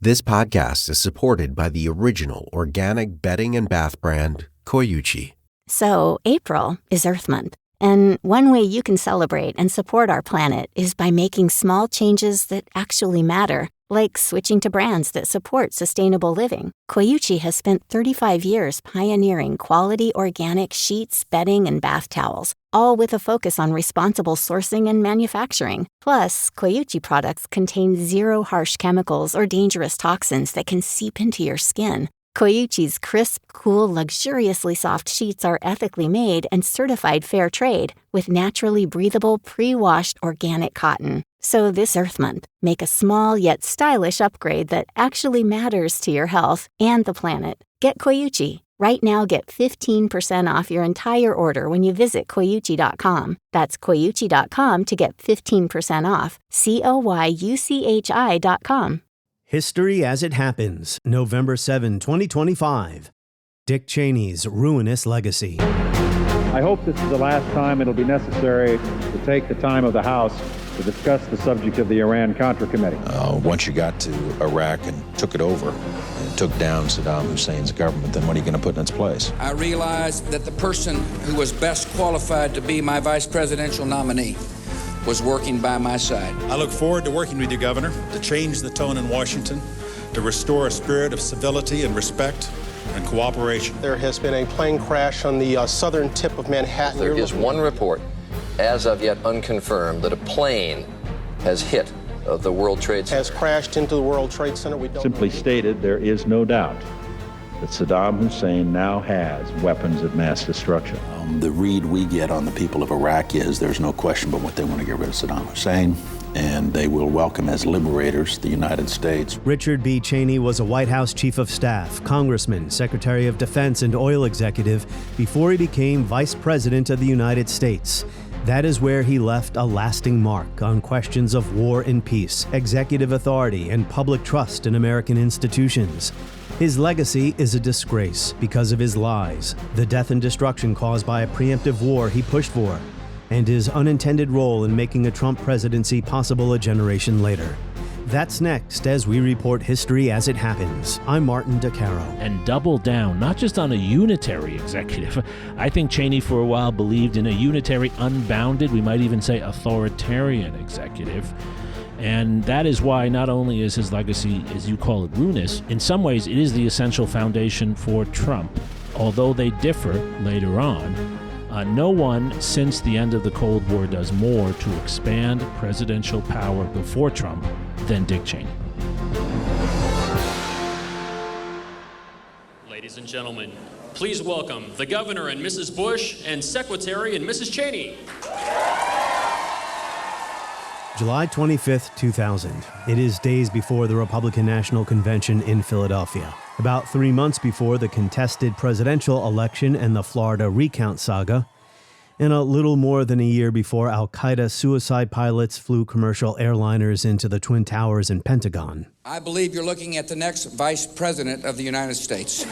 This podcast is supported by the original organic bedding and bath brand, Koyuchi. So, April is Earth Month, and one way you can celebrate and support our planet is by making small changes that actually matter, like switching to brands that support sustainable living. Koyuchi has spent 35 years pioneering quality organic sheets, bedding, and bath towels, all with a focus on responsible sourcing and manufacturing. Plus, Koyuchi products contain zero harsh chemicals or dangerous toxins that can seep into your skin. Koyuchi's crisp, cool, luxuriously soft sheets are ethically made and certified fair trade with naturally breathable, pre-washed organic cotton. So this Earth Month, make a small yet stylish upgrade that actually matters to your health and the planet. Get Koyuchi. Right now, get 15% off your entire order when you visit Koyuchi.com. That's Koyuchi.com to get 15% off. Koyuchi.com. History as It Happens, November 7, 2025. Dick Cheney's ruinous legacy. I hope this is the last time it'll be necessary to take the time of the House to discuss the subject of the Iran-Contra Committee. Once you got to Iraq and took it over and took down Saddam Hussein's government, then what are you going to put in its place? I realized that the person who was best qualified to be my vice presidential nominee was working by my side. I look forward to working with you, Governor, to change the tone in Washington, to restore a spirit of civility and respect and cooperation. There has been a plane crash on the southern tip of Manhattan. There is one report, as of yet unconfirmed, that a plane has hit the World Trade Center. Has crashed into the World Trade Center. We don't Simply stated, there is no doubt that Saddam Hussein now has weapons of mass destruction. The read we get on the people of Iraq is there's no question but what they want to get rid of Saddam Hussein, and they will welcome as liberators the United States. Richard B. Cheney was a White House chief of staff, congressman, secretary of defense, and oil executive before he became vice president of the United States. That is where he left a lasting mark on questions of war and peace, executive authority, and public trust in American institutions. His legacy is a disgrace because of his lies, the death and destruction caused by a preemptive war he pushed for, and his unintended role in making a Trump presidency possible a generation later. That's next as we report history as it happens. I'm Martin DeCaro. And double down, not just on a unitary executive. I think Cheney for a while believed in a unitary, unbounded, we might even say authoritarian executive. And that is why not only is his legacy, as you call it, ruinous, in some ways it is the essential foundation for Trump. Although they differ later on, no one since the end of the Cold War does more to expand presidential power before Trump than Dick Cheney. Ladies and gentlemen, please welcome the Governor and Mrs. Bush and Secretary and Mrs. Cheney. July 25th, 2000. It is days before the Republican National Convention in Philadelphia. About 3 months before the contested presidential election and the Florida recount saga, and a little more than a year before al-Qaeda suicide pilots flew commercial airliners into the Twin Towers and Pentagon. I believe you're looking at the next vice president of the United States.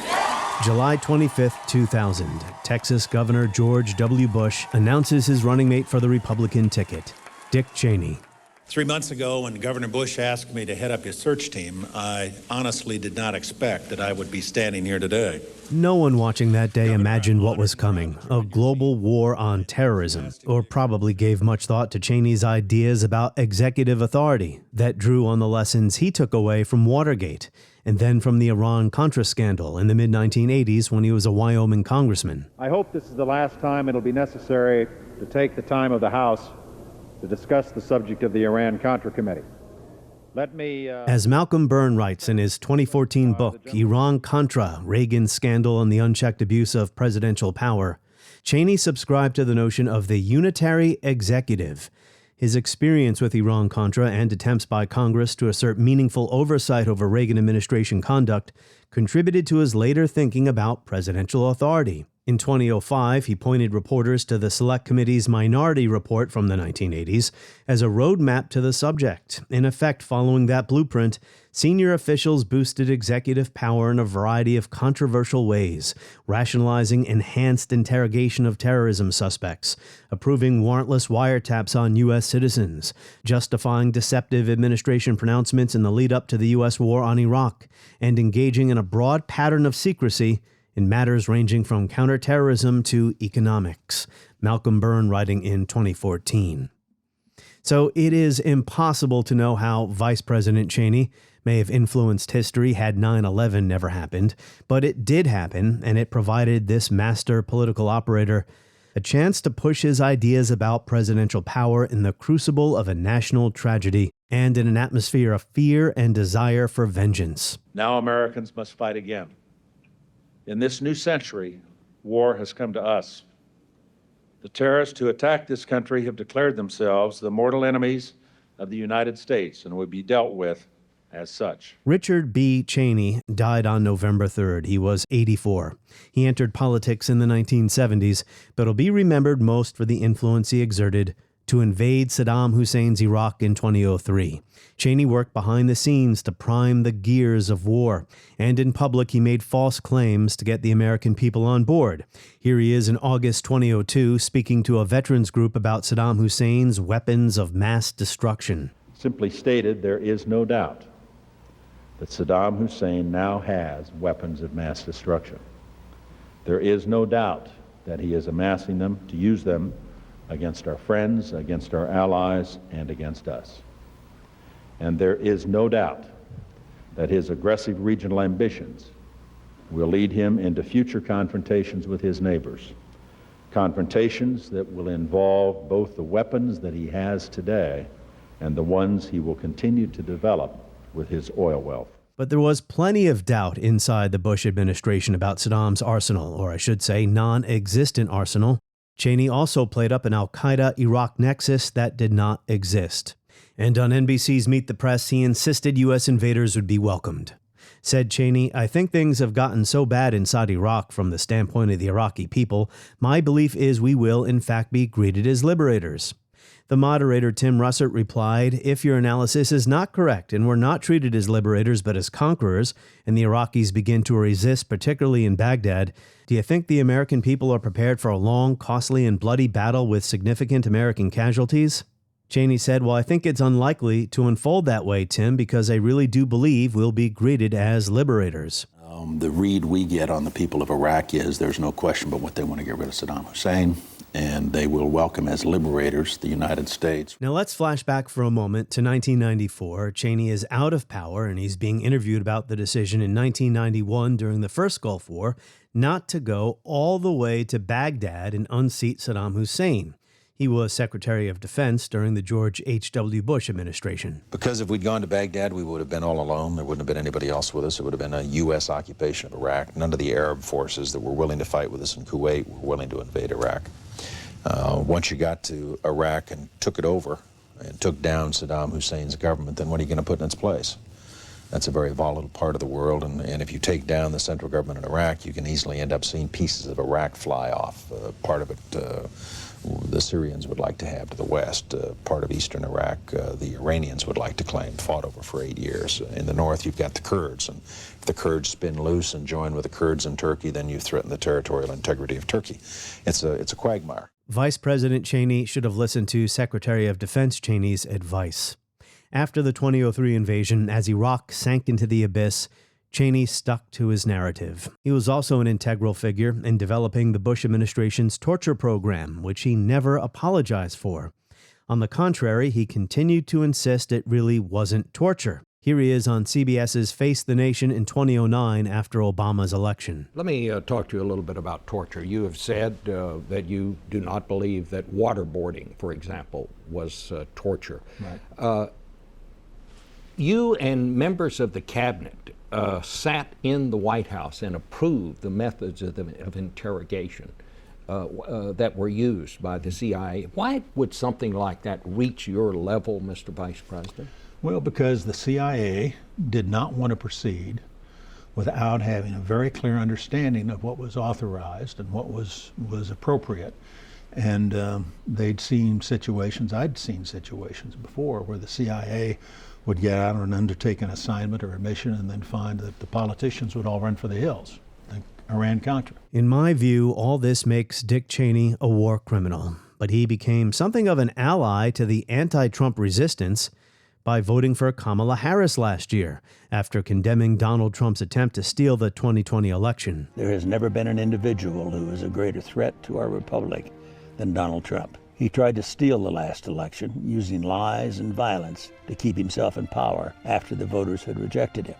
July 25th, 2000. Texas Governor George W. Bush announces his running mate for the Republican ticket, Dick Cheney. 3 months ago, when Governor Bush asked me to head up his search team, I honestly did not expect that I would be standing here today. No one watching that day imagined what was coming, a global war on terrorism, or probably gave much thought to Cheney's ideas about executive authority that drew on the lessons he took away from Watergate, and then from the Iran-Contra scandal in the mid-1980s when he was a Wyoming congressman. I hope this is the last time it'll be necessary to take the time of the House to discuss the subject of the Iran-Contra Committee. As Malcolm Byrne writes in his 2014 book, Iran-Contra, Reagan's Scandal and the Unchecked Abuse of Presidential Power, Cheney subscribed to the notion of the unitary executive. His experience with Iran-Contra and attempts by Congress to assert meaningful oversight over Reagan administration conduct contributed to his later thinking about presidential authority. In 2005, he pointed reporters to the Select Committee's Minority Report from the 1980s as a roadmap to the subject. In effect, following that blueprint, senior officials boosted executive power in a variety of controversial ways, rationalizing enhanced interrogation of terrorism suspects, approving warrantless wiretaps on U.S. citizens, justifying deceptive administration pronouncements in the lead-up to the U.S. war on Iraq, and engaging in a broad pattern of secrecy in matters ranging from counterterrorism to economics. Malcolm Byrne writing in 2014. So it is impossible to know how Vice President Cheney may have influenced history had 9/11 never happened, but it did happen, and it provided this master political operator a chance to push his ideas about presidential power in the crucible of a national tragedy and in an atmosphere of fear and desire for vengeance. Now Americans must fight again. In this new century, war has come to us. The terrorists who attacked this country have declared themselves the mortal enemies of the United States and will be dealt with as such. Richard B. Cheney died on November 3rd. He was 84. He entered politics in the 1970s, but will be remembered most for the influence he exerted to invade Saddam Hussein's Iraq in 2003. Cheney worked behind the scenes to prime the gears of war, and in public he made false claims to get the American people on board. Here he is in August 2002 speaking to a veterans group about Saddam Hussein's weapons of mass destruction. Simply stated, there is no doubt that Saddam Hussein now has weapons of mass destruction. There is no doubt that he is amassing them to use them against our friends, against our allies, and against us. And there is no doubt that his aggressive regional ambitions will lead him into future confrontations with his neighbors, confrontations that will involve both the weapons that he has today and the ones he will continue to develop with his oil wealth. But there was plenty of doubt inside the Bush administration about Saddam's arsenal, or I should say non-existent arsenal. Cheney also played up an al-Qaeda-Iraq nexus that did not exist. And on NBC's Meet the Press, he insisted U.S. invaders would be welcomed. Said Cheney, "I think things have gotten so bad inside Iraq from the standpoint of the Iraqi people, my belief is we will, in fact, be greeted as liberators." The moderator, Tim Russert, replied, "If your analysis is not correct and we're not treated as liberators but as conquerors, and the Iraqis begin to resist, particularly in Baghdad, do you think the American people are prepared for a long, costly, and bloody battle with significant American casualties?" Cheney said, "Well, I think it's unlikely to unfold that way, Tim, because I really do believe we'll be greeted as liberators." The read we get on the people of Iraq is there's no question but what they want to get rid of Saddam Hussein, and they will welcome as liberators the United States. Now let's flash back for a moment to 1994. Cheney is out of power, and he's being interviewed about the decision in 1991 during the first Gulf War not to go all the way to Baghdad and unseat Saddam Hussein. He was Secretary of Defense during the George H.W. Bush administration. Because if we'd gone to Baghdad, we would have been all alone. There wouldn't have been anybody else with us. It would have been a U.S. occupation of Iraq. None of the Arab forces that were willing to fight with us in Kuwait were willing to invade Iraq. Once you got to Iraq and took it over and took down Saddam Hussein's government, then what are you going to put in its place? That's a very volatile part of the world, and if you take down the central government in Iraq, you can easily end up seeing pieces of Iraq fly off. Part of it the Syrians would like to have to the west. Part of eastern Iraq, the Iranians would like to claim, fought over for 8 years. In the north, you've got the Kurds, and if the Kurds spin loose and join with the Kurds in Turkey, then you threaten the territorial integrity of Turkey. It's a quagmire. Vice President Cheney should have listened to Secretary of Defense Cheney's advice. After the 2003 invasion, as Iraq sank into the abyss, Cheney stuck to his narrative. He was also an integral figure in developing the Bush administration's torture program, which he never apologized for. On the contrary, he continued to insist it really wasn't torture. Here he is on CBS's Face the Nation in 2009 after Obama's election. Let me talk to you a little bit about torture. You have said that you do not believe that waterboarding, for example, was torture. Right. You and members of the cabinet sat in the White House and approved the methods of interrogation that were used by the CIA. Why would something like that reach your level, Mr. Vice President? Well, because the CIA did not want to proceed without having a very clear understanding of what was authorized and what was appropriate. And they'd seen situations, I'd seen situations before, where the CIA would get out on an undertaken assignment or a mission and then find that the politicians would all run for the hills, like Iran-Contra. In my view, all this makes Dick Cheney a war criminal, but he became something of an ally to the anti-Trump resistance by voting for Kamala Harris last year after condemning Donald Trump's attempt to steal the 2020 election. There has never been an individual who is a greater threat to our republic than Donald Trump. He tried to steal the last election using lies and violence to keep himself in power after the voters had rejected him.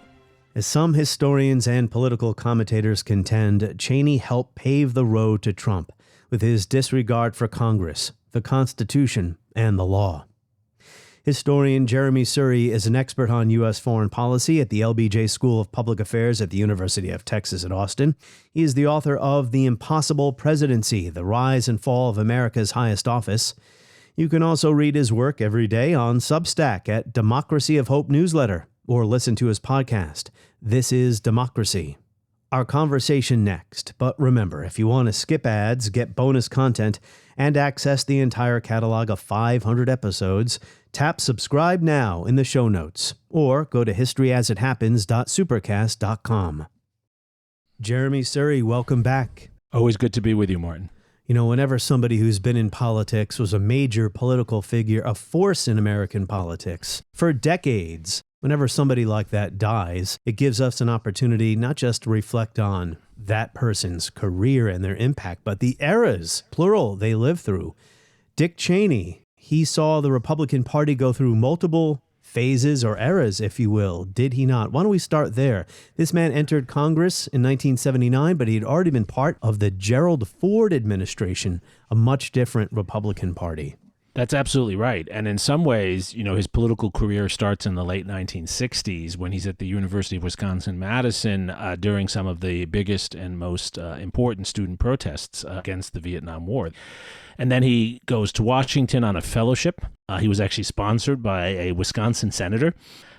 As some historians and political commentators contend, Cheney helped pave the road to Trump with his disregard for Congress, the Constitution, and the law. Historian Jeremi Suri is an expert on U.S. foreign policy at the LBJ School of Public Affairs at the University of Texas at Austin. He is the author of The Impossible Presidency, The Rise and Fall of America's Highest Office. You can also read his work every day on Substack at Democracy of Hope newsletter, or listen to his podcast, This is Democracy. Our conversation next, but remember, if you want to skip ads, get bonus content, and access the entire catalog of 500 episodes, tap subscribe now in the show notes, or go to historyasithappens.supercast.com. Jeremi Suri, welcome back. Always good to be with you, Martin. You know, whenever somebody who's been in politics, was a major political figure, a force in American politics for decades, whenever somebody like that dies, it gives us an opportunity not just to reflect on that person's career and their impact, but the eras, plural, they lived through. Dick Cheney, he saw the Republican Party go through multiple phases or eras, if you will, did he not? Why don't we start there? This man entered Congress in 1979, but he had already been part of the Gerald Ford administration, a much different Republican Party. That's absolutely right. And in some ways, you know, his political career starts in the late 1960s when he's at the University of Wisconsin-Madison during some of the biggest and most important student protests against the Vietnam War. And then he goes to Washington on a fellowship. He was actually sponsored by a Wisconsin senator.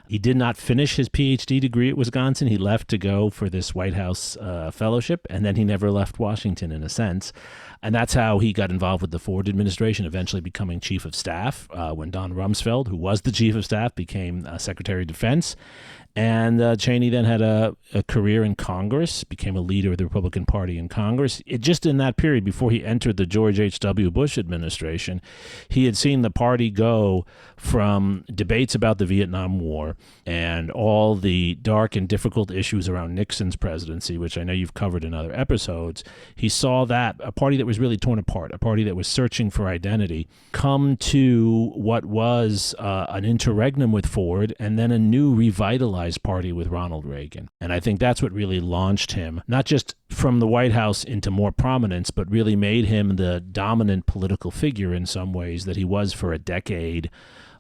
He did not finish his PhD degree at Wisconsin. He left to go for this White House fellowship, and then he never left Washington, in a sense. And that's how he got involved with the Ford administration, eventually becoming chief of staff when Don Rumsfeld, who was the chief of staff, became Secretary of Defense. And Cheney then had a career in Congress, became a leader of the Republican Party in Congress. Just in that period, before he entered the George H.W. Bush administration, he had seen the party go from debates about the Vietnam War and all the dark and difficult issues around Nixon's presidency, which I know you've covered in other episodes. He saw that, a party that was really torn apart, a party that was searching for identity, come to what was an interregnum with Ford and then a new revitalized party with Ronald Reagan. And I think that's what really launched him, not just from the White House into more prominence, but really made him the dominant political figure in some ways that he was for a decade,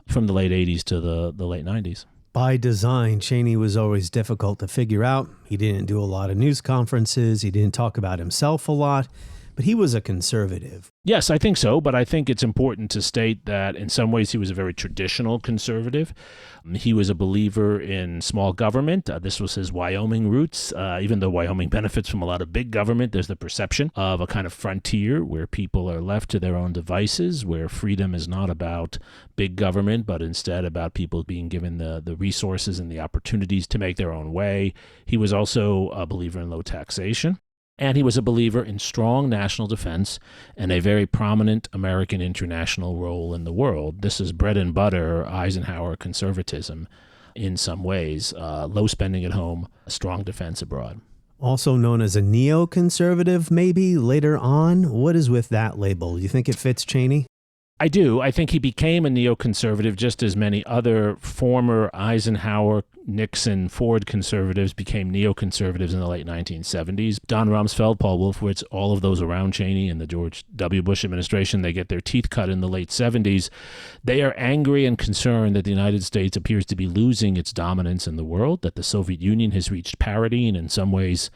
from the late 80s to the late 90s. By design, Cheney was always difficult to figure out. He didn't do a lot of news conferences. He didn't talk about himself a lot. But he was a conservative. Yes, I think so, but I think it's important to state that in some ways he was a very traditional conservative. He was a believer in small government. This was his Wyoming roots. Even though Wyoming benefits from a lot of big government, there's the perception of a kind of frontier where people are left to their own devices, where freedom is not about big government, but instead about people being given the resources and the opportunities to make their own way. He was also a believer in low taxation. And he was a believer in strong national defense and a very prominent American international role in the world. This is bread and butter Eisenhower conservatism in some ways. Low spending at home, strong defense abroad. Also known as a neoconservative, maybe later on. What is with that label? Do you think it fits Cheney? I do. I think he became a neoconservative just as many other former Eisenhower, Nixon, Ford conservatives became neoconservatives in the late 1970s. Don Rumsfeld, Paul Wolfowitz, all of those around Cheney and the George W. Bush administration, they get their teeth cut in the late 70s. They are angry and concerned that the United States appears to be losing its dominance in the world, that the Soviet Union has reached parity and in some ways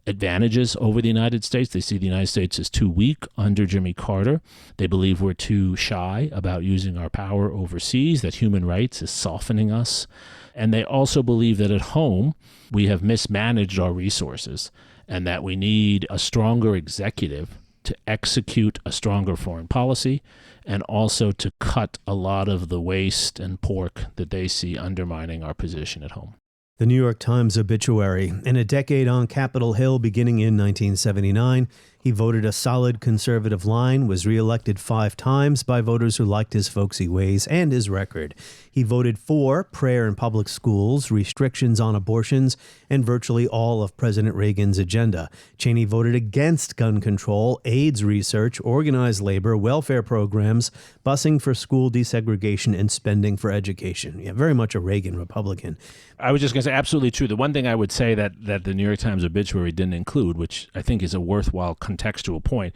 advantages over the United States. They see the United States as too weak under Jimmy Carter. They believe we're too shy about using our power overseas, that human rights is softening us. And they also believe that at home we have mismanaged our resources and that we need a stronger executive to execute a stronger foreign policy and also to cut a lot of the waste and pork that they see undermining our position at home. The New York Times obituary. In a decade on Capitol Hill beginning in 1979, he voted a solid conservative line, was reelected 5 times by voters who liked his folksy ways and his record. He voted for prayer in public schools, restrictions on abortions, and virtually all of President Reagan's agenda. Cheney voted against gun control, AIDS research, organized labor, welfare programs, busing for school desegregation, and spending for education. Yeah, very much a Reagan Republican. I was just going to say, absolutely true. The one thing I would say that the New York Times obituary didn't include, which I think is a worthwhile contextual point,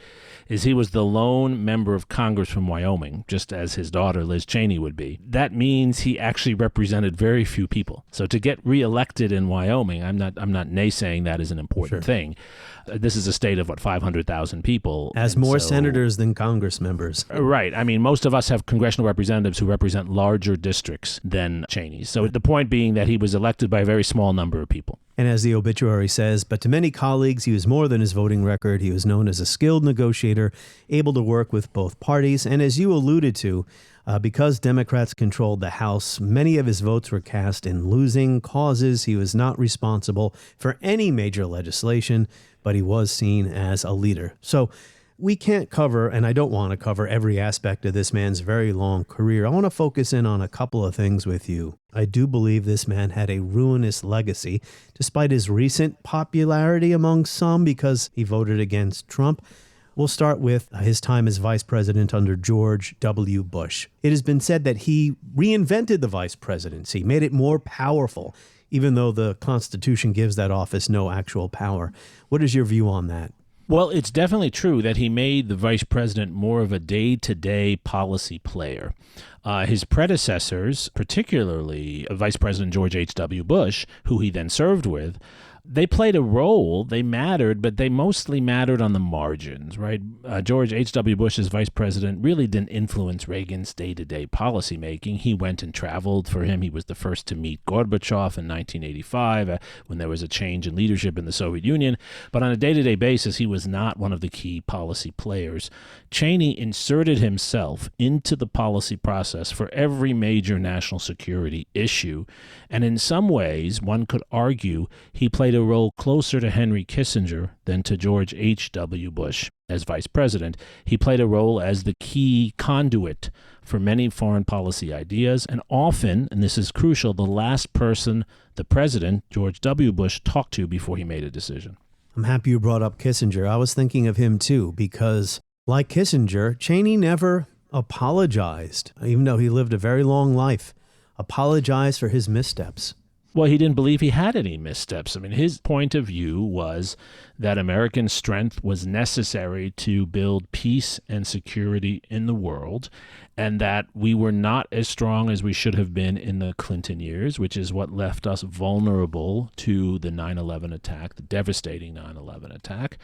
is he was the lone member of Congress from Wyoming, just as his daughter Liz Cheney would be. That means he actually represented very few people. So to get reelected in Wyoming, I'm not naysaying that is an important thing. This is a state of, 500,000 people. Has more senators than Congress members. Right. I mean, most of us have congressional representatives who represent larger districts than Cheney. So the point being that he was elected by a very small number of people. And as the obituary says, but to many colleagues, he was more than his voting record. He was known as a skilled negotiator, able to work with both parties. And as you alluded to, because Democrats controlled the House, many of his votes were cast in losing causes. He was not responsible for any major legislation, but he was seen as a leader. So we can't cover, and I don't want to cover, every aspect of this man's very long career. I want to focus in on a couple of things with you. I do believe this man had a ruinous legacy, despite his recent popularity among some because he voted against Trump. We'll start with his time as vice president under George W. Bush. It has been said that he reinvented the vice presidency, made it more powerful, even though the Constitution gives that office no actual power. What is your view on that? Well, it's definitely true that he made the vice president more of a day-to-day policy player. His predecessors, particularly Vice President George H.W. Bush, who he then served with, they played a role, they mattered, but they mostly mattered on the margins, right? George H.W. Bush as vice president really didn't influence Reagan's day-to-day policymaking. He went and traveled for him. He was the first to meet Gorbachev in 1985 when there was a change in leadership in the Soviet Union. But on a day-to-day basis, he was not one of the key policy players. Cheney inserted himself into the policy process for every major national security issue. And in some ways, one could argue he played a role closer to Henry Kissinger than to George H.W. Bush as vice president. He played a role as the key conduit for many foreign policy ideas, and often, and this is crucial, the last person the president, George W. Bush, talked to before he made a decision. I'm happy you brought up Kissinger. I was thinking of him too, because like Kissinger, Cheney never apologized, even though he lived a very long life, apologized for his missteps. Well, he didn't believe he had any missteps. I mean, his point of view was that American strength was necessary to build peace and security in the world, and that we were not as strong as we should have been in the Clinton years, which is what left us vulnerable to the 9/11 attack, the devastating 9/11 attack,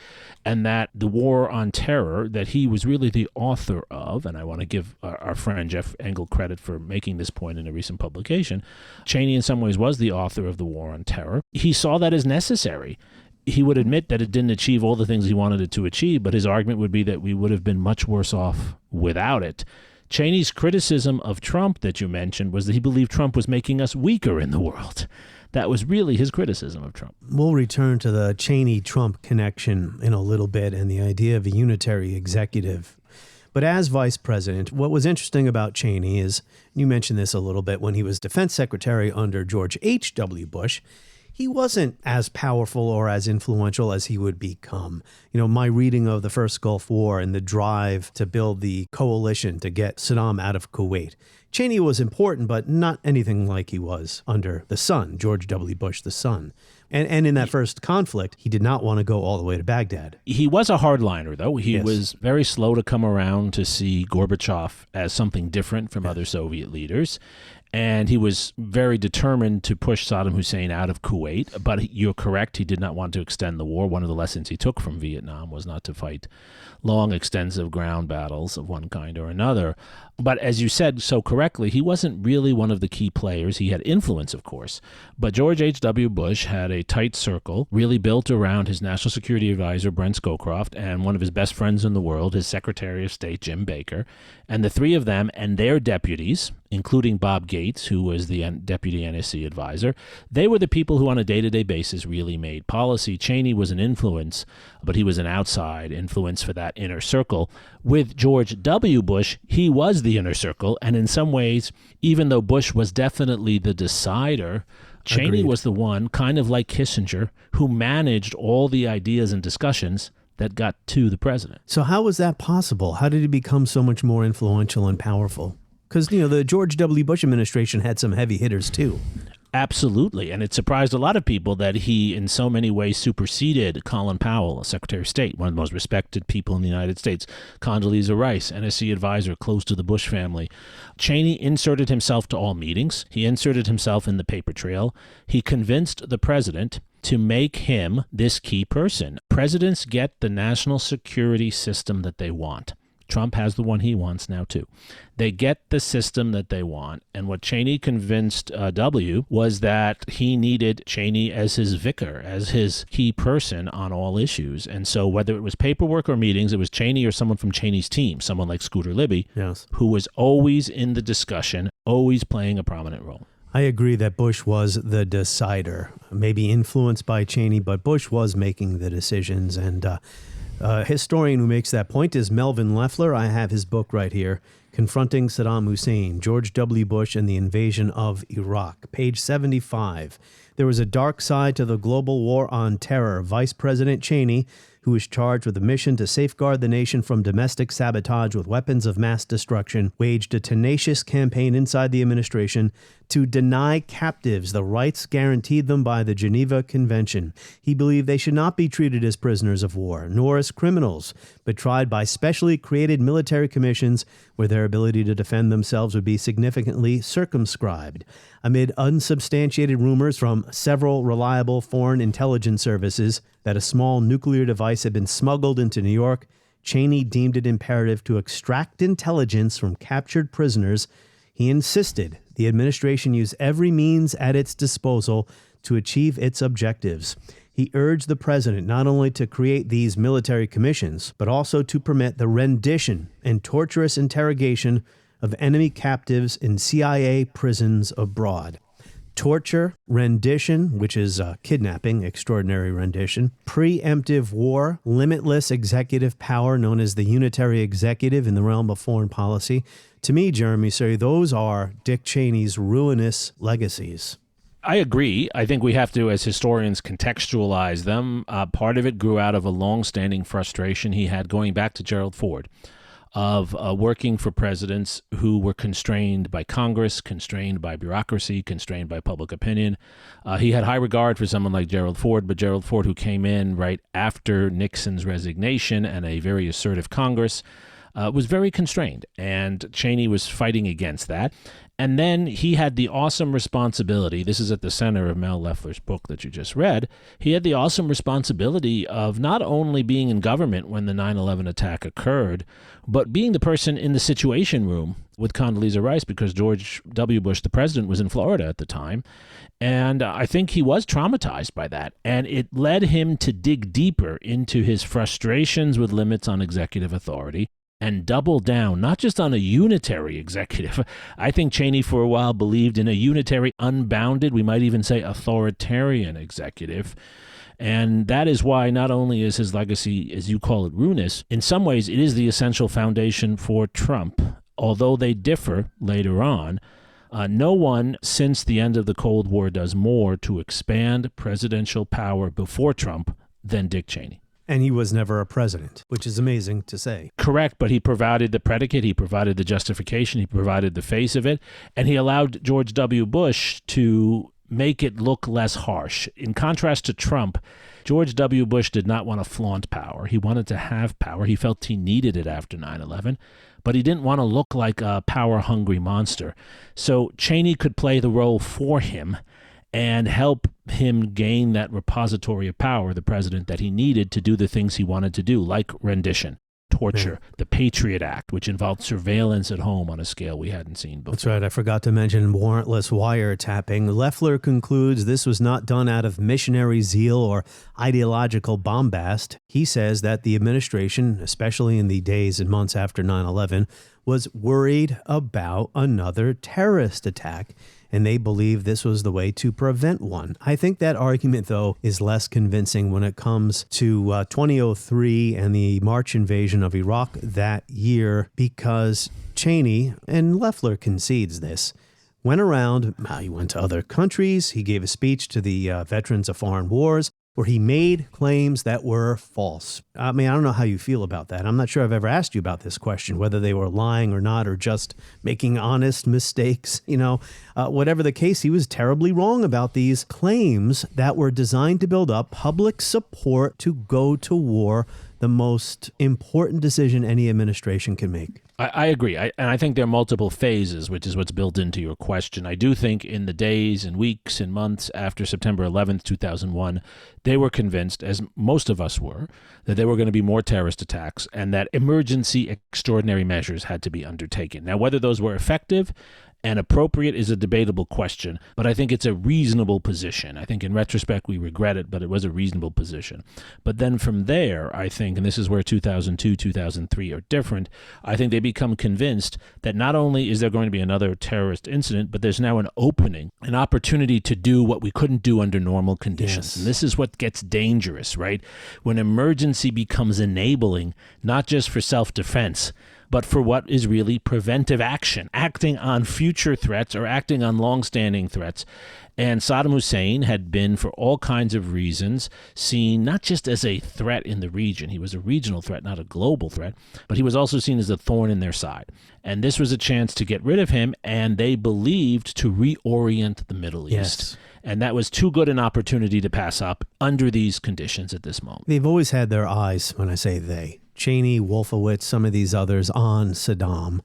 and that the war on terror that he was really the author of, and I want to give our friend Jeff Engel credit for making this point in a recent publication, Cheney in some ways was the author of the war on terror. He saw that as necessary. He would admit that it didn't achieve all the things he wanted it to achieve, but his argument would be that we would have been much worse off without it. Cheney's criticism of Trump that you mentioned was that he believed Trump was making us weaker in the world. That was really his criticism of Trump. We'll return to the Cheney-Trump connection in a little bit and the idea of a unitary executive. But as vice president, what was interesting about Cheney is, you mentioned this a little bit, when he was defense secretary under George H.W. Bush, he wasn't as powerful or as influential as he would become. You know, my reading of the first Gulf War and the drive to build the coalition to get Saddam out of Kuwait, Cheney was important, but not anything like he was under the son, George W. Bush, the son. And in that first conflict, he did not want to go all the way to Baghdad. He was a hardliner, though. He was very slow to come around to see Gorbachev as something different from other Soviet leaders. And he was very determined to push Saddam Hussein out of Kuwait. But you're correct, he did not want to extend the war. One of the lessons he took from Vietnam was not to fight long, extensive ground battles of one kind or another. But as you said so correctly, he wasn't really one of the key players. He had influence, of course. But George H.W. Bush had a tight circle, really built around his national security advisor, Brent Scowcroft, and one of his best friends in the world, his Secretary of State, Jim Baker. And the three of them and their deputies, including Bob Gates, who was the deputy NSC advisor, they were the people who on a day-to-day basis really made policy. Cheney was an influence, but he was an outside influence for that inner circle. With George W. Bush, he was the inner circle, and in some ways, even though Bush was definitely the decider, Cheney was the one, kind of like Kissinger, who managed all the ideas and discussions that got to the president. So how was that possible? How did he become so much more influential and powerful? Because, you know, the George W. Bush administration had some heavy hitters, too. Absolutely. And it surprised a lot of people that he, in so many ways, superseded Colin Powell, Secretary of State, one of the most respected people in the United States, Condoleezza Rice, NSC advisor close to the Bush family. Cheney inserted himself to all meetings. He inserted himself in the paper trail. He convinced the president to make him this key person. Presidents get the national security system that they want. Trump has the one he wants now, too. They get the system that they want. And what Cheney convinced W was that he needed Cheney as his vicar, as his key person on all issues. And so whether it was paperwork or meetings, it was Cheney or someone from Cheney's team, someone like Scooter Libby, who was always in the discussion, always playing a prominent role. I agree that Bush was the decider, maybe influenced by Cheney, but Bush was making the decisions. And a historian who makes that point is Melvin Leffler. I have his book right here, Confronting Saddam Hussein, George W. Bush and the Invasion of Iraq, page 75. There was a dark side to the global war on terror. Vice President Cheney, who was charged with a mission to safeguard the nation from domestic sabotage with weapons of mass destruction, waged a tenacious campaign inside the administration to deny captives the rights guaranteed them by the Geneva Convention. He believed they should not be treated as prisoners of war, nor as criminals, but tried by specially created military commissions where their ability to defend themselves would be significantly circumscribed. Amid unsubstantiated rumors from several reliable foreign intelligence services that a small nuclear device had been smuggled into New York, Cheney deemed it imperative to extract intelligence from captured prisoners. He insisted the administration use every means at its disposal to achieve its objectives. He urged the president not only to create these military commissions, but also to permit the rendition and torturous interrogation of enemy captives in CIA prisons abroad. Torture, rendition, which is kidnapping, extraordinary rendition, preemptive war, limitless executive power known as the unitary executive in the realm of foreign policy. To me, Jeremi Suri, those are Dick Cheney's ruinous legacies. I agree. I think we have to, as historians, contextualize them. Part of it grew out of a long-standing frustration he had going back to Gerald Ford, of working for presidents who were constrained by Congress, constrained by bureaucracy, constrained by public opinion. He had high regard for someone like Gerald Ford, but Gerald Ford, who came in right after Nixon's resignation and a very assertive Congress, was very constrained, and Cheney was fighting against that. And then he had the awesome responsibility, this is at the center of Mel Leffler's book that you just read, he had the awesome responsibility of not only being in government when the 9/11 attack occurred, but being the person in the Situation Room with Condoleezza Rice, because George W. Bush, the president, was in Florida at the time. And I think he was traumatized by that. And it led him to dig deeper into his frustrations with limits on executive authority and double down, not just on a unitary executive. I think Cheney for a while believed in a unitary, unbounded, we might even say authoritarian executive. And that is why not only is his legacy, as you call it, ruinous, in some ways it is the essential foundation for Trump. Although they differ later on, no one since the end of the Cold War does more to expand presidential power before Trump than Dick Cheney. And he was never a president, which is amazing to say. Correct, but he provided the predicate, he provided the justification, he provided the face of it, and he allowed George W. Bush to make it look less harsh. In contrast to Trump, George W. Bush did not want to flaunt power. He wanted to have power. He felt he needed it after 9/11, but he didn't want to look like a power-hungry monster. So Cheney could play the role for him and help him gain that repository of power, the president that he needed to do the things he wanted to do, like rendition, torture, the Patriot Act, which involved surveillance at home on a scale we hadn't seen before. That's right. I forgot to mention warrantless wiretapping. Loeffler concludes this was not done out of missionary zeal or ideological bombast. He says that the administration, especially in the days and months after 9/11, was worried about another terrorist attack, and they believe this was the way to prevent one. I think that argument, though, is less convincing when it comes to 2003 and the March invasion of Iraq that year, because Cheney, and Loeffler concedes this, went around, he went to other countries, he gave a speech to the veterans of foreign wars, where he made claims that were false. I mean, I don't know how you feel about that. I'm not sure I've ever asked you about this question, whether they were lying or not, or just making honest mistakes. Whatever the case, he was terribly wrong about these claims that were designed to build up public support to go to war, the most important decision any administration can make. I agree. And I think there are multiple phases, which is what's built into your question. I do think in the days and weeks and months after September 11th, 2001, they were convinced, as most of us were, that there were going to be more terrorist attacks and that emergency extraordinary measures had to be undertaken. Now, whether those were effective and appropriate is a debatable question, but I think it's a reasonable position. I think in retrospect we regret it, but it was a reasonable position. But then from there, I think, and this is where 2002, 2003 are different, I think they become convinced that not only is there going to be another terrorist incident, but there's now an opening, an opportunity to do what we couldn't do under normal conditions. Yes. And this is what gets dangerous, right? When emergency becomes enabling, not just for self-defense, but for what is really preventive action, acting on future threats or acting on long-standing threats. And Saddam Hussein had been, for all kinds of reasons, seen not just as a threat in the region. He was a regional threat, not a global threat, but he was also seen as a thorn in their side. And this was a chance to get rid of him, and they believed to reorient the Middle East. Yes. And that was too good an opportunity to pass up under these conditions at this moment. They've always had their eyes, when I say they, Cheney, Wolfowitz, some of these others, on Saddam.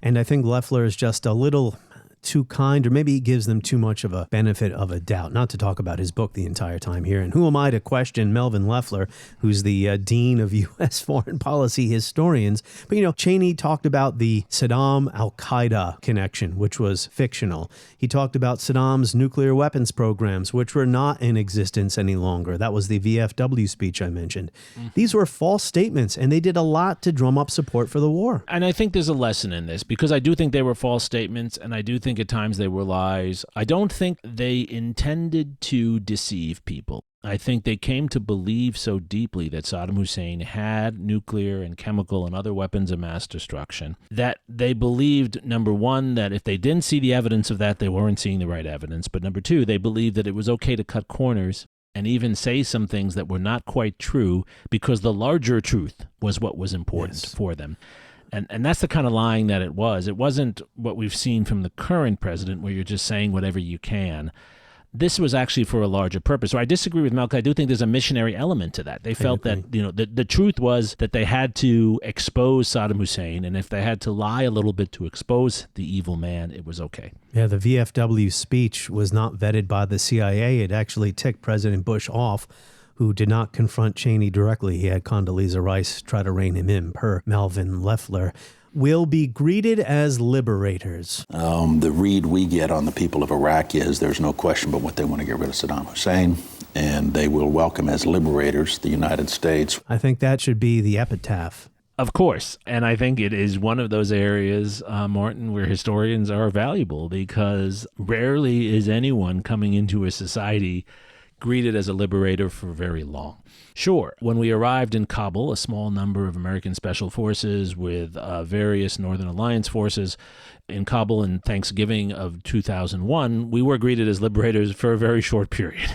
And I think Loeffler is just a little too kind, or maybe he gives them too much of a benefit of a doubt, not to talk about his book the entire time here. And who am I to question Melvin Loeffler, who's the dean of U.S. foreign policy historians? But, Cheney talked about the Saddam al-Qaeda connection, which was fictional. He talked about Saddam's nuclear weapons programs, which were not in existence any longer. That was the VFW speech I mentioned. Mm-hmm. These were false statements, and they did a lot to drum up support for the war. And I think there's a lesson in this, because I do think they were false statements, and I do think at times they were lies. I don't think they intended to deceive people. I think they came to believe so deeply that Saddam Hussein had nuclear and chemical and other weapons of mass destruction that they believed, number one, that if they didn't see the evidence of that, they weren't seeing the right evidence. But number two, they believed that it was okay to cut corners and even say some things that were not quite true because the larger truth was what was important for them. And that's the kind of lying that it was. It wasn't what we've seen from the current president where you're just saying whatever you can. This was actually for a larger purpose. So I disagree with Malcolm. I do think there's a missionary element to that. They felt that, the truth was that they had to expose Saddam Hussein, and if they had to lie a little bit to expose the evil man, it was okay. Yeah, the VFW speech was not vetted by the CIA. It actually ticked President Bush off, who did not confront Cheney directly. He had Condoleezza Rice try to rein him in, per Melvin Loeffler. Will be greeted as liberators. The read we get on the people of Iraq is there's no question but what they want to get rid of Saddam Hussein, and they will welcome as liberators the United States. I think that should be the epitaph. Of course, and I think it is one of those areas, Martin, where historians are valuable, because rarely is anyone coming into a society greeted as a liberator for very long. Sure, when we arrived in Kabul, a small number of American special forces with various Northern Alliance forces in Kabul in Thanksgiving of 2001, we were greeted as liberators for a very short period.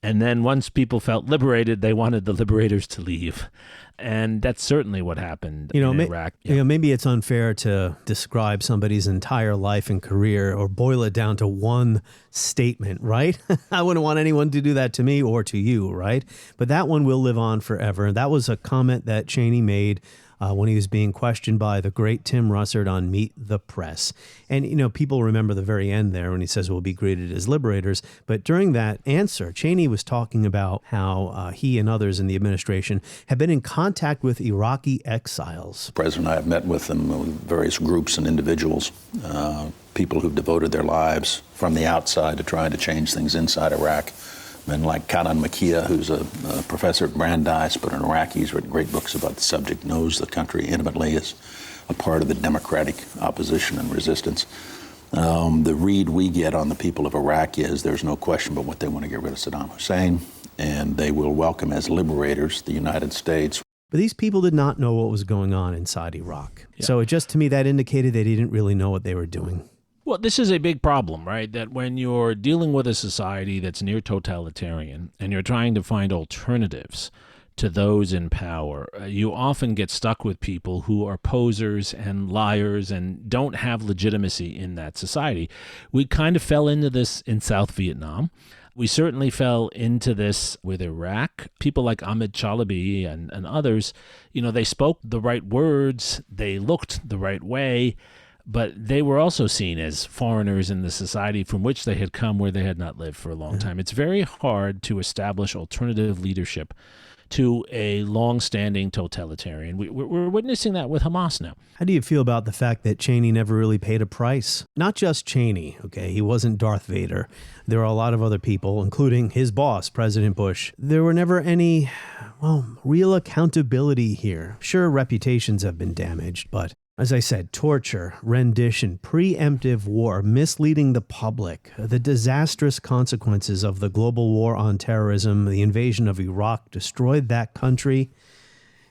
And then once people felt liberated, they wanted the liberators to leave. And that's certainly what happened in Iraq. Maybe it's unfair to describe somebody's entire life and career or boil it down to one statement, right? I wouldn't want anyone to do that to me or to you, right? But that one will live on forever. That was a comment that Cheney made when he was being questioned by the great Tim Russert on Meet the Press. And, people remember the very end there when he says we'll be greeted as liberators. But during that answer, Cheney was talking about how he and others in the administration have been in contact with Iraqi exiles. The President and I have met with them, various groups and individuals, people who've devoted their lives from the outside to trying to change things inside Iraq. Men like Kanan Makia, who's a professor at Brandeis, but an Iraqi, he's written great books about the subject, knows the country intimately, is a part of the democratic opposition and resistance. The read we get on the people of Iraq is there's no question but what they want to get rid of Saddam Hussein, and they will welcome as liberators the United States. But these people did not know what was going on inside Iraq. Yeah. So to me, that indicated they didn't really know what they were doing. Well, this is a big problem, right? That when you're dealing with a society that's near totalitarian and you're trying to find alternatives to those in power, you often get stuck with people who are posers and liars and don't have legitimacy in that society. We kind of fell into this in South Vietnam. We certainly fell into this with Iraq. People like Ahmed Chalabi and others, they spoke the right words, they looked the right way, but they were also seen as foreigners in the society from which they had come, where they had not lived for a long time. It's very hard to establish alternative leadership to a long-standing totalitarian. We're witnessing that with Hamas now. How do you feel about the fact that Cheney never really paid a price? Not just Cheney, okay? He wasn't Darth Vader. There are a lot of other people, including his boss, President Bush. There were never any, real accountability here. Sure, reputations have been damaged, but as I said, torture, rendition, preemptive war, misleading the public, the disastrous consequences of the global war on terrorism, the invasion of Iraq destroyed that country.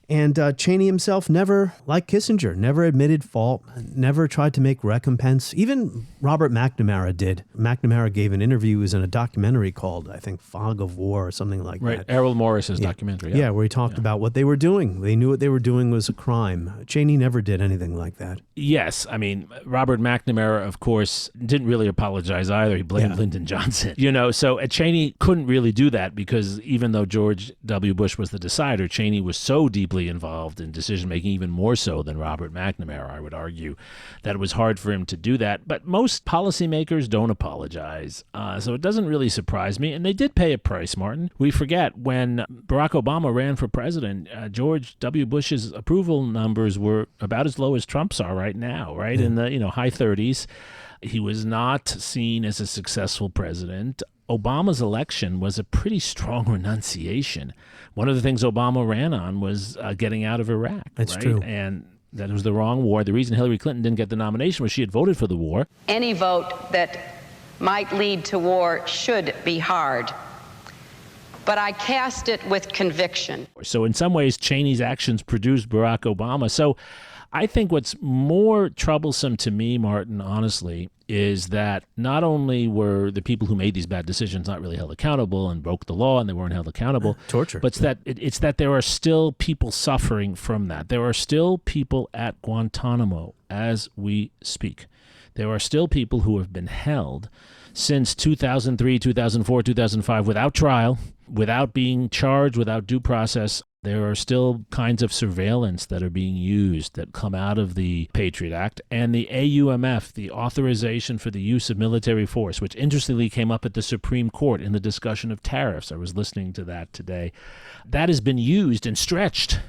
And Cheney himself never, like Kissinger, never admitted fault, never tried to make recompense. Even Robert McNamara did. McNamara gave an interview. He was in a documentary called, I think, Fog of War or something like that. Right, Errol Morris's documentary. Yeah, where he talked about what they were doing. They knew what they were doing was a crime. Cheney never did anything like that. Yes, Robert McNamara, of course, didn't really apologize either. He blamed Lyndon Johnson. So Cheney couldn't really do that because even though George W. Bush was the decider, Cheney was so deeply involved in decision-making, even more so than Robert McNamara, I would argue, that it was hard for him to do that. But most policymakers don't apologize, so it doesn't really surprise me. And they did pay a price, Martin. We forget when Barack Obama ran for president, George W. Bush's approval numbers were about as low as Trump's are right now, right? In the high 30s. He was not seen as a successful president. Obama's election was a pretty strong renunciation. One of the things Obama ran on was getting out of Iraq. That's right? true. And that was the wrong war. The reason Hillary Clinton didn't get the nomination was she had voted for the war. Any vote that might lead to war should be hard, but I cast it with conviction. So in some ways, Cheney's actions produced Barack Obama. So I think what's more troublesome to me, Martin, honestly, is that not only were the people who made these bad decisions not really held accountable and broke the law and they weren't held accountable, torture, but it's that there are still people suffering from that. There are still people at Guantanamo as we speak. There are still people who have been held since 2003, 2004, 2005 without trial, without being charged, without due process. There are still kinds of surveillance that are being used that come out of the Patriot Act and the AUMF, the authorization for the use of military force, which interestingly came up at the Supreme Court in the discussion of tariffs. I was listening to that today. That has been used and stretched,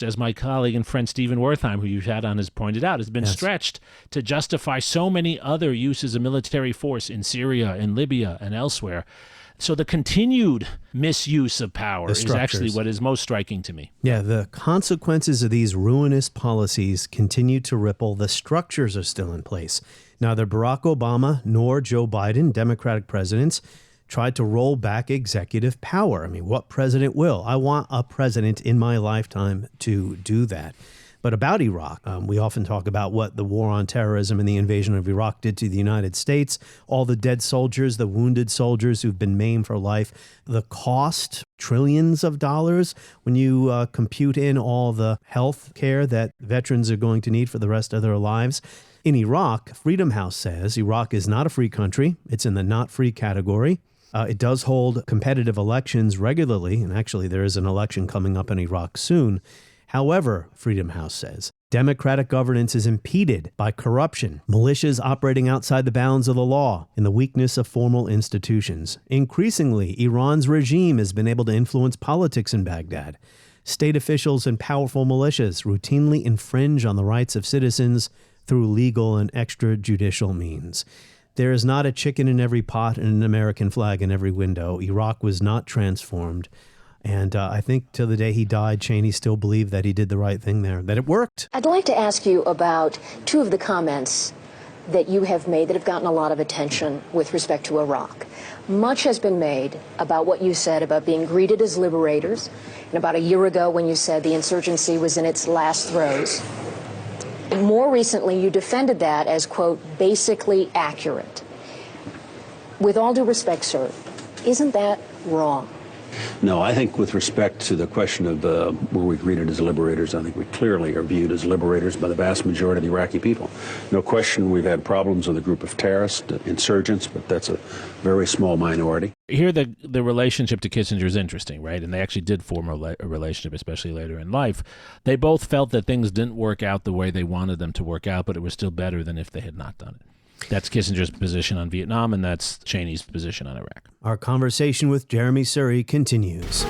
as my colleague and friend Stephen Wertheim, who you've had on, has pointed out, has been stretched to justify so many other uses of military force in Syria, in Libya, and elsewhere. So the continued misuse of power is actually what is most striking to me. Yeah, the consequences of these ruinous policies continue to ripple. The structures are still in place. Neither Barack Obama nor Joe Biden, Democratic presidents, tried to roll back executive power. What president will? I want a president in my lifetime to do that. But about Iraq, we often talk about what the war on terrorism and the invasion of Iraq did to the United States, all the dead soldiers, the wounded soldiers who've been maimed for life, the cost, trillions of dollars when you compute in all the health care that veterans are going to need for the rest of their lives. In Iraq, Freedom House says Iraq is not a free country. It's in the not free category. It does hold competitive elections regularly, and actually there is an election coming up in Iraq soon. However, Freedom House says, democratic governance is impeded by corruption, militias operating outside the bounds of the law, and the weakness of formal institutions. Increasingly, Iran's regime has been able to influence politics in Baghdad. State officials and powerful militias routinely infringe on the rights of citizens through legal and extrajudicial means. There is not a chicken in every pot and an American flag in every window. Iraq was not transformed. And I think till the day he died, Cheney still believed that he did the right thing there, that it worked. I'd like to ask you about two of the comments that you have made that have gotten a lot of attention with respect to Iraq. Much has been made about what you said about being greeted as liberators, and about a year ago when you said the insurgency was in its last throes. More recently, you defended that as, quote, basically accurate. With all due respect, sir, isn't that wrong? No, I think with respect to the question of were we greeted as liberators, I think we clearly are viewed as liberators by the vast majority of the Iraqi people. No question we've had problems with a group of terrorists, insurgents, but that's a very small minority. Here the relationship to Kissinger is interesting, right? And they actually did form a relationship, especially later in life. They both felt that things didn't work out the way they wanted them to work out, but it was still better than if they had not done it. That's Kissinger's position on Vietnam, and that's Cheney's position on Iraq. Our conversation with Jeremi Suri continues.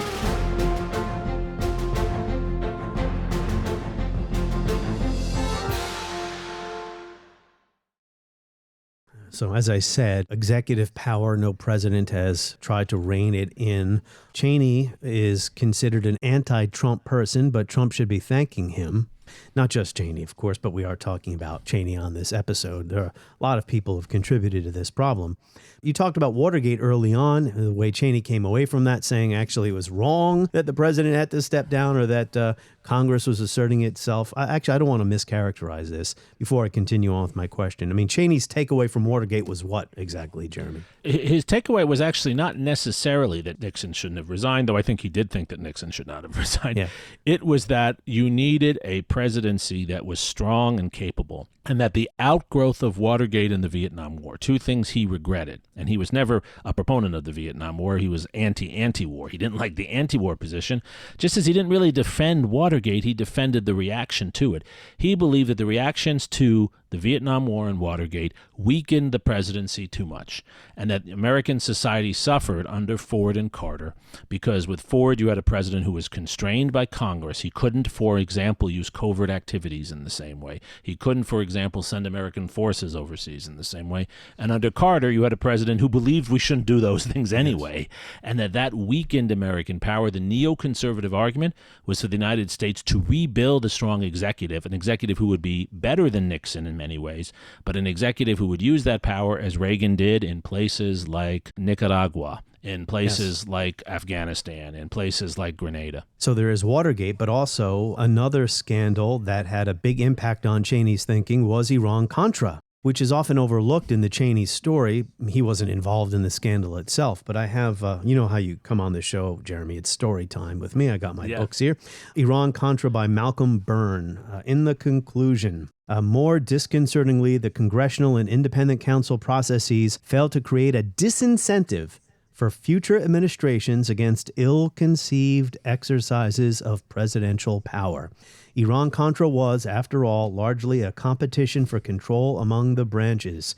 So as I said, executive power, no president has tried to rein it in. Cheney is considered an anti-Trump person, but Trump should be thanking him. Not just Cheney, of course, but we are talking about Cheney on this episode. There are a lot of people who have contributed to this problem. You talked about Watergate early on, the way Cheney came away from that, saying actually it was wrong that the president had to step down or that Congress was asserting itself. I don't want to mischaracterize this before I continue on with my question. I mean, Cheney's takeaway from Watergate was what exactly, Jeremy? His takeaway was actually not necessarily that Nixon shouldn't have resigned, though I think he did think that Nixon should not have resigned. Yeah. It was that you needed a presidency that was strong and capable, and that the outgrowth of Watergate and the Vietnam War, two things he regretted. And he was never a proponent of the Vietnam War. He was anti-war. He didn't like the anti-war position. Just as he didn't really defend Watergate, he defended the reaction to it. He believed that the reactions to the Vietnam War and Watergate weakened the presidency too much, and that American society suffered under Ford and Carter because with Ford you had a president who was constrained by Congress. He couldn't, for example, use covert activities in the same way. He couldn't, for example, send American forces overseas in the same way. And under Carter you had a president who believed we shouldn't do those things anyway, and that weakened American power. The neoconservative argument was for the United States to rebuild a strong executive, an executive who would be better than Nixon in many ways, but an executive who would use that power as Reagan did in places like Nicaragua, in places like Afghanistan, in places like Grenada. So there is Watergate, but also another scandal that had a big impact on Cheney's thinking was Iran-Contra, which is often overlooked in the Cheney story. He wasn't involved in the scandal itself, but I have, you know how you come on the show, Jeremy, it's story time with me. I got my books here. Iran-Contra by Malcolm Byrne. In the conclusion, more disconcertingly, the congressional and independent counsel processes failed to create a disincentive for future administrations against ill-conceived exercises of presidential power. Iran-Contra was, after all, largely a competition for control among the branches.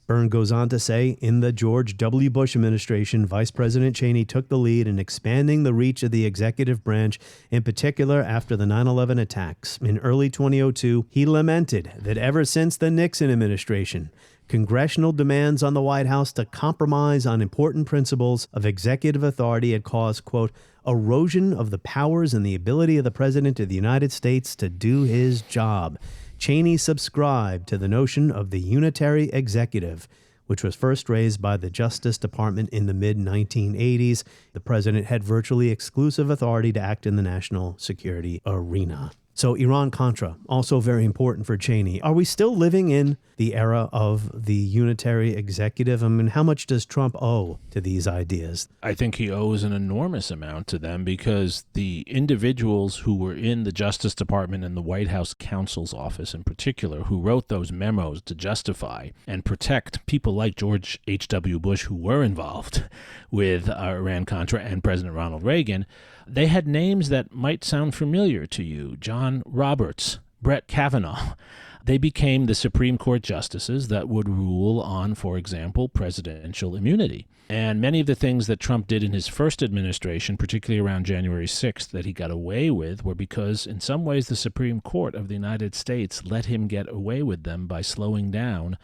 Byrne goes on to say, in the George W. Bush administration, Vice President Cheney took the lead in expanding the reach of the executive branch, in particular after the 9/11 attacks. In early 2002, he lamented that ever since the Nixon administration, congressional demands on the White House to compromise on important principles of executive authority had caused, quote, erosion of the powers and the ability of the President of the United States to do his job. Cheney subscribed to the notion of the unitary executive, which was first raised by the Justice Department in the mid-1980s. The president had virtually exclusive authority to act in the national security arena. So Iran-Contra, also very important for Cheney. Are we still living in the era of the unitary executive? I mean, how much does Trump owe to these ideas? I think he owes an enormous amount to them because the individuals who were in the Justice Department and the White House counsel's office in particular, who wrote those memos to justify and protect people like George H.W. Bush who were involved with Iran-Contra and President Ronald Reagan, they had names that might sound familiar to you. John Roberts, Brett Kavanaugh. They became the Supreme Court justices that would rule on, for example, presidential immunity. And many of the things that Trump did in his first administration, particularly around January 6th, that he got away with were because, in some ways, the Supreme Court of the United States let him get away with them by slowing down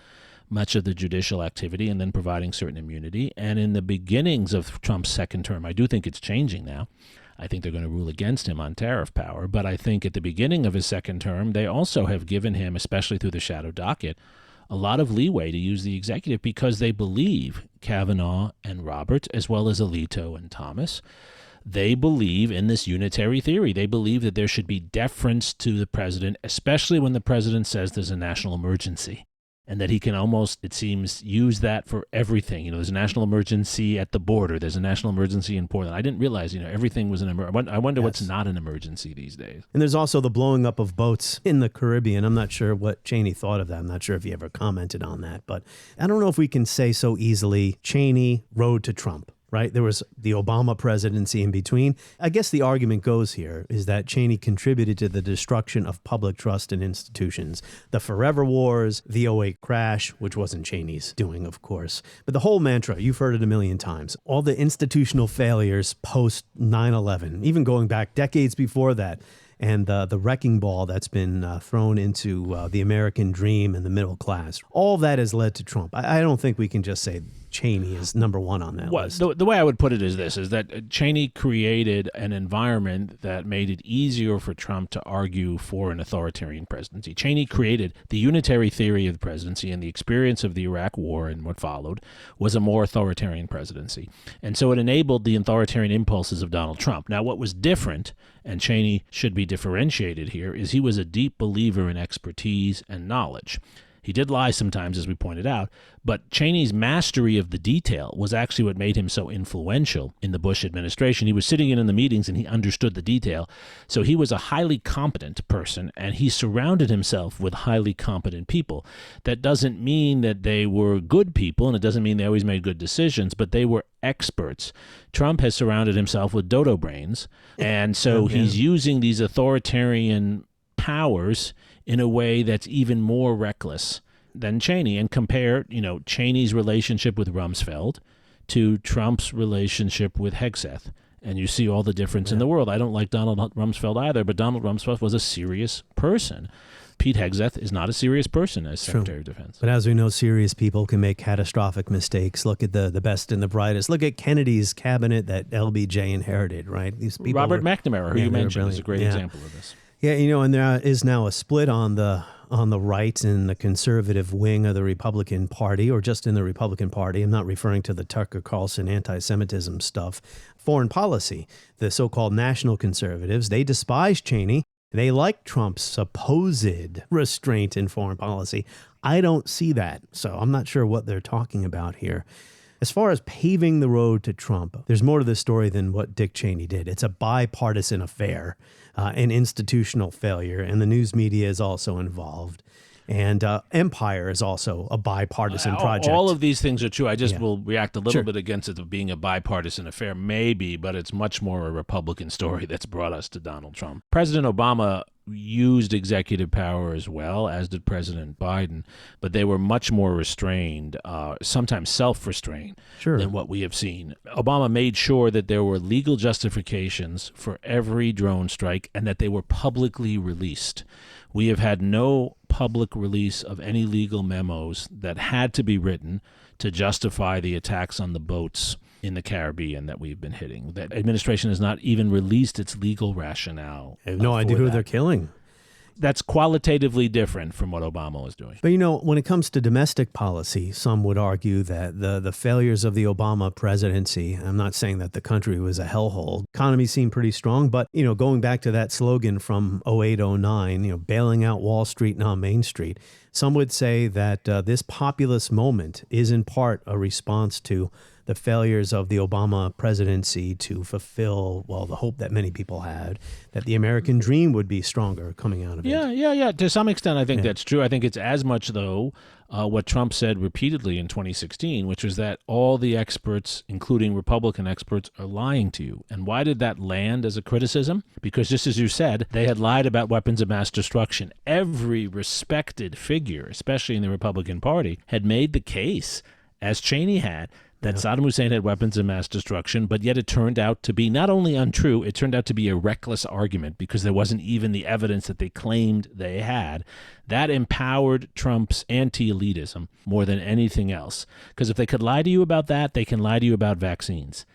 much of the judicial activity and then providing certain immunity. And in the beginnings of Trump's second term, I do think it's changing now. I think they're going to rule against him on tariff power. But I think at the beginning of his second term, they also have given him, especially through the shadow docket, a lot of leeway to use the executive because they believe, Kavanaugh and Roberts, as well as Alito and Thomas, they believe in this unitary theory. They believe that there should be deference to the president, especially when the president says there's a national emergency. And that he can almost, it seems, use that for everything. You know, there's a national emergency at the border. There's a national emergency in Portland. I didn't realize, everything was an emergency. I wonder what's not an emergency these days. And there's also the blowing up of boats in the Caribbean. I'm not sure what Cheney thought of that. I'm not sure if he ever commented on that. But I don't know if we can say so easily, Cheney rode to Trump. Right? There was the Obama presidency in between. I guess the argument goes here is that Cheney contributed to the destruction of public trust in institutions. The forever wars, the 2008 crash, which wasn't Cheney's doing, of course. But the whole mantra, you've heard it a million times, all the institutional failures post 9/11, even going back decades before that, and the wrecking ball that's been thrown into the American dream and the middle class. All that has led to Trump. I don't think we can just say Cheney is number one on that list. The way I would put it is this, is that Cheney created an environment that made it easier for Trump to argue for an authoritarian presidency. Cheney created the unitary theory of the presidency, and the experience of the Iraq War and what followed was a more authoritarian presidency. And so it enabled the authoritarian impulses of Donald Trump. Now, what was different, and Cheney should be differentiated here, is he was a deep believer in expertise and knowledge. He did lie sometimes, as we pointed out, but Cheney's mastery of the detail was actually what made him so influential in the Bush administration. He was sitting in the meetings and he understood the detail. So he was a highly competent person, and he surrounded himself with highly competent people. That doesn't mean that they were good people, and it doesn't mean they always made good decisions, but they were experts. Trump has surrounded himself with dodo brains, and so he's using these authoritarian powers in a way that's even more reckless than Cheney. And compare, Cheney's relationship with Rumsfeld to Trump's relationship with Hegseth. And you see all the difference in the world. I don't like Donald Rumsfeld either, but Donald Rumsfeld was a serious person. Pete Hegseth is not a serious person as Secretary of Defense. But as we know, serious people can make catastrophic mistakes. Look at the best and the brightest. Look at Kennedy's cabinet that LBJ inherited, right? These people Robert McNamara, who you mentioned, is a great example of this. Yeah, and there is now a split on the right in the conservative wing of the Republican Party, or just in the Republican Party. I'm not referring to the Tucker Carlson anti-Semitism stuff. Foreign policy, the so-called national conservatives, they despise Cheney. They like Trump's supposed restraint in foreign policy. I don't see that, so I'm not sure what they're talking about here. As far as paving the road to Trump, there's more to this story than what Dick Cheney did. It's a bipartisan affair, an institutional failure, and the news media is also involved. And Empire is also a bipartisan project. All of these things are true. I just will react a little bit against it of being a bipartisan affair, maybe, but it's much more a Republican story that's brought us to Donald Trump. President Obama used executive power as well, as did President Biden, but they were much more restrained, sometimes self-restrained, than what we have seen. Obama made sure that there were legal justifications for every drone strike and that they were publicly released. We have had no public release of any legal memos that had to be written to justify the attacks on the boats in the Caribbean that we've been hitting. That administration has not even released its legal rationale. I have no idea who they're killing. That's qualitatively different from what Obama was doing. But, when it comes to domestic policy, some would argue that the failures of the Obama presidency, I'm not saying that the country was a hellhole. Economy seemed pretty strong, but, going back to that slogan from 08, 09, bailing out Wall Street, not Main Street, some would say that this populist moment is in part a response to the failures of the Obama presidency to fulfill, the hope that many people had, that the American dream would be stronger coming out of it. Yeah. To some extent, I think that's true. I think it's as much, though, what Trump said repeatedly in 2016, which was that all the experts, including Republican experts, are lying to you. And why did that land as a criticism? Because just as you said, they had lied about weapons of mass destruction. Every respected figure, especially in the Republican Party, had made the case, as Cheney had, that Saddam Hussein had weapons of mass destruction, but yet it turned out to be not only untrue, it turned out to be a reckless argument because there wasn't even the evidence that they claimed they had. That empowered Trump's anti-elitism more than anything else. Because if they could lie to you about that, they can lie to you about vaccines.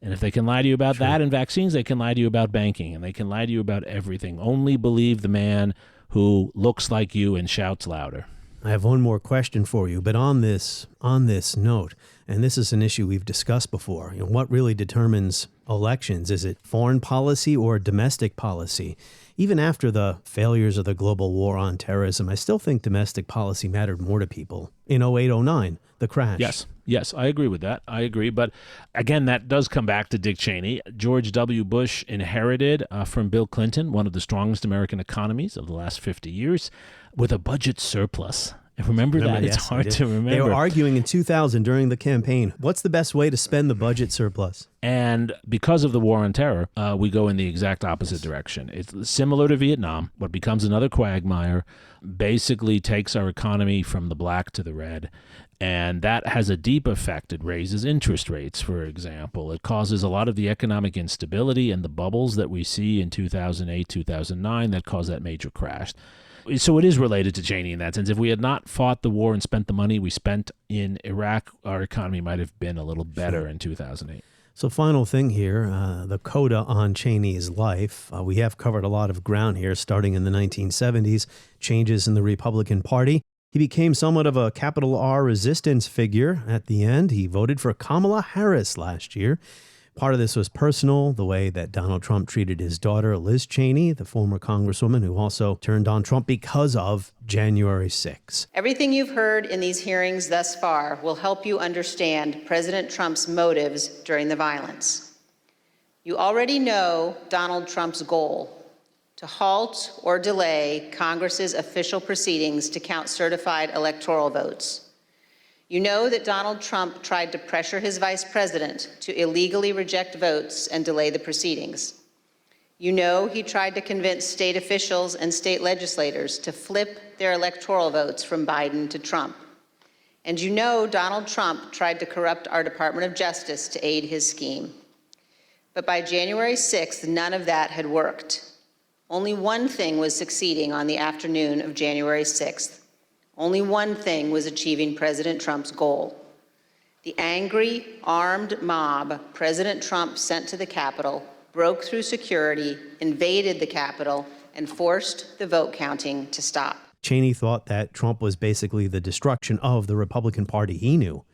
And if they can lie to you about that and vaccines, they can lie to you about banking, and they can lie to you about everything. Only believe the man who looks like you and shouts louder. I have one more question for you, but on this note, and this is an issue we've discussed before, what really determines elections? Is it foreign policy or domestic policy? Even after the failures of the global war on terrorism, I still think domestic policy mattered more to people. In 08-09, the crash. Yes, I agree with that. I agree. But again, that does come back to Dick Cheney. George W. Bush inherited from Bill Clinton one of the strongest American economies of the last 50 years with a budget surplus. Remember that? It's hard to remember. They were arguing in 2000 during the campaign, what's the best way to spend the budget surplus? And because of the war on terror, we go in the exact opposite direction. It's similar to Vietnam. What becomes another quagmire basically takes our economy from the black to the red. And that has a deep effect. It raises interest rates, for example. It causes a lot of the economic instability and the bubbles that we see in 2008, 2009 that caused that major crash. So it is related to Cheney in that sense. If we had not fought the war and spent the money we spent in Iraq, our economy might have been a little better in 2008. So final thing here, the coda on Cheney's life. We have covered a lot of ground here, starting in the 1970s, changes in the Republican Party. He became somewhat of a capital R resistance figure at the end. He voted for Kamala Harris last year. Part of this was personal, the way that Donald Trump treated his daughter, Liz Cheney, the former congresswoman who also turned on Trump because of January 6. Everything you've heard in these hearings thus far will help you understand President Trump's motives during the violence. You already know Donald Trump's goal: to halt or delay Congress's official proceedings to count certified electoral votes. You know that Donald Trump tried to pressure his vice president to illegally reject votes and delay the proceedings. You know he tried to convince state officials and state legislators to flip their electoral votes from Biden to Trump. And you know Donald Trump tried to corrupt our Department of Justice to aid his scheme. But by January 6th, none of that had worked. Only one thing was succeeding on the afternoon of January 6th. Only one thing was achieving President Trump's goal. The angry, armed mob President Trump sent to the Capitol broke through security, invaded the Capitol, and forced the vote counting to stop. Cheney thought that Trump was basically the destruction of the Republican Party he knew.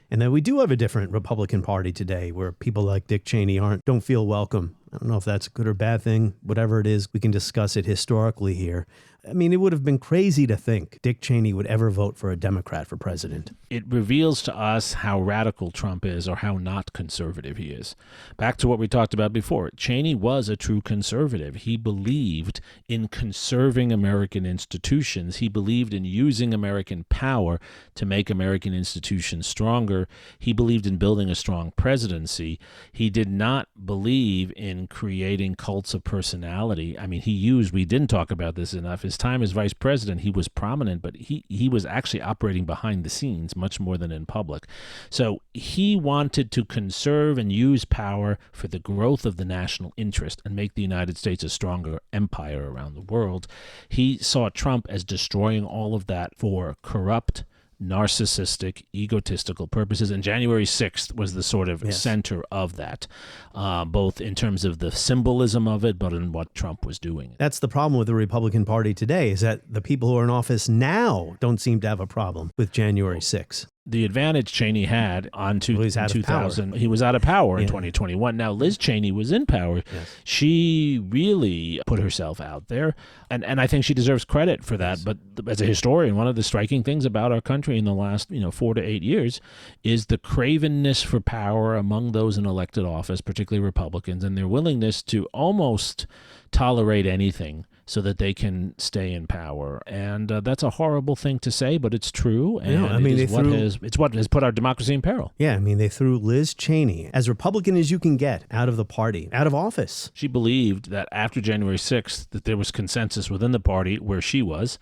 And that we do have a different Republican Party today where people like Dick Cheney don't feel welcome. I don't know if that's a good or bad thing. Whatever it is, we can discuss it historically here. I mean, it would have been crazy to think Dick Cheney would ever vote for a Democrat for president. It reveals to us how radical Trump is or how not conservative he is. Back to what we talked about before, Cheney was a true conservative. He believed in conserving American institutions. He believed in using American power to make American institutions stronger. He believed in building a strong presidency. He did not believe in creating cults of personality. I mean, we didn't talk about this enough. His time as vice president, he was prominent, but he was actually operating behind the scenes much more than in public. So he wanted to conserve and use power for the growth of the national interest and make the United States a stronger empire around the world. He saw Trump as destroying all of that for corrupt, narcissistic, egotistical purposes. And January 6th was the sort of center of that, both in terms of the symbolism of it, but in what Trump was doing. That's the problem with the Republican Party today, is that the people who are in office now don't seem to have a problem with January 6th. The advantage Cheney had on 2000, he was out of power in 2021. Now, Liz Cheney was in power. Yes. She really put herself out there, and I think she deserves credit for that. But as a historian, one of the striking things about our country in the last 4 to 8 years is the cravenness for power among those in elected office, particularly Republicans, and their willingness to almost tolerate anything so that they can stay in power. And that's a horrible thing to say, but it's true. And it's what has put our democracy in peril. Yeah, I mean, they threw Liz Cheney, as Republican as you can get, out of the party, out of office. She believed that after January 6th, that there was consensus within the party where she was.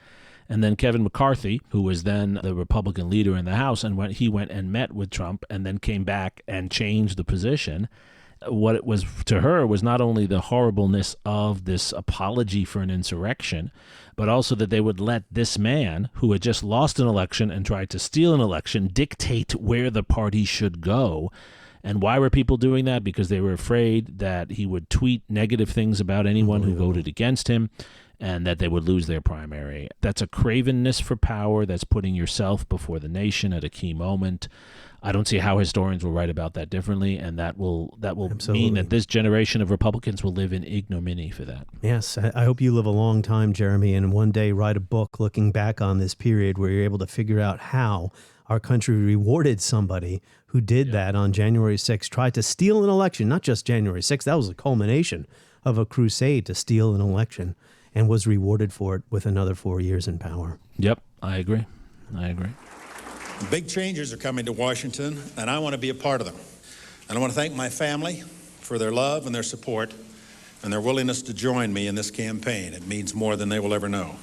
And then Kevin McCarthy, who was then the Republican leader in the House, and he went and met with Trump and then came back and changed the position. What it was to her was not only the horribleness of this apology for an insurrection, but also that they would let this man, who had just lost an election and tried to steal an election, dictate where the party should go. And why were people doing that? Because they were afraid that he would tweet negative things about anyone who voted against him, and that they would lose their primary. That's a cravenness for power. That's putting yourself before the nation at a key moment. I don't see how historians will write about that differently, and that will mean that this generation of Republicans will live in ignominy for that. Yes, I hope you live a long time, Jeremy, and one day write a book looking back on this period where you're able to figure out how our country rewarded somebody who did that on January 6th, tried to steal an election, not just January 6th. That was the culmination of a crusade to steal an election, and was rewarded for it with another 4 years in power. Yep, I agree. Big changes are coming to Washington, and I want to be a part of them. And I want to thank my family for their love and their support and their willingness to join me in this campaign. It means more than they will ever know.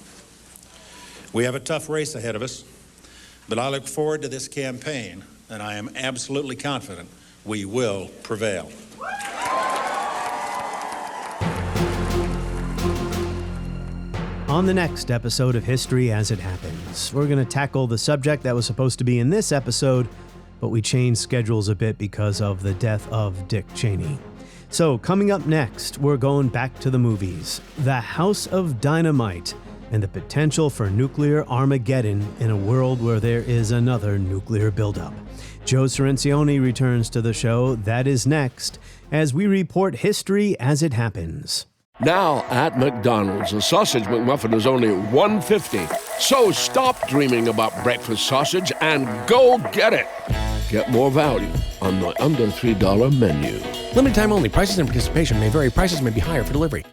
We have a tough race ahead of us, but I look forward to this campaign, and I am absolutely confident we will prevail. On the next episode of History as It Happens, we're going to tackle the subject that was supposed to be in this episode, but we changed schedules a bit because of the death of Dick Cheney. So coming up next, we're going back to the movies, The House of Dynamite, and the potential for nuclear Armageddon in a world where there is another nuclear buildup. Joe Cirencioni returns to the show. That is next, as we report History as It Happens. Now at McDonald's, a sausage McMuffin is only $1.50. So stop dreaming about breakfast sausage and go get it. Get more value on the under $3 menu. Limited time only. Prices and participation may vary. Prices may be higher for delivery.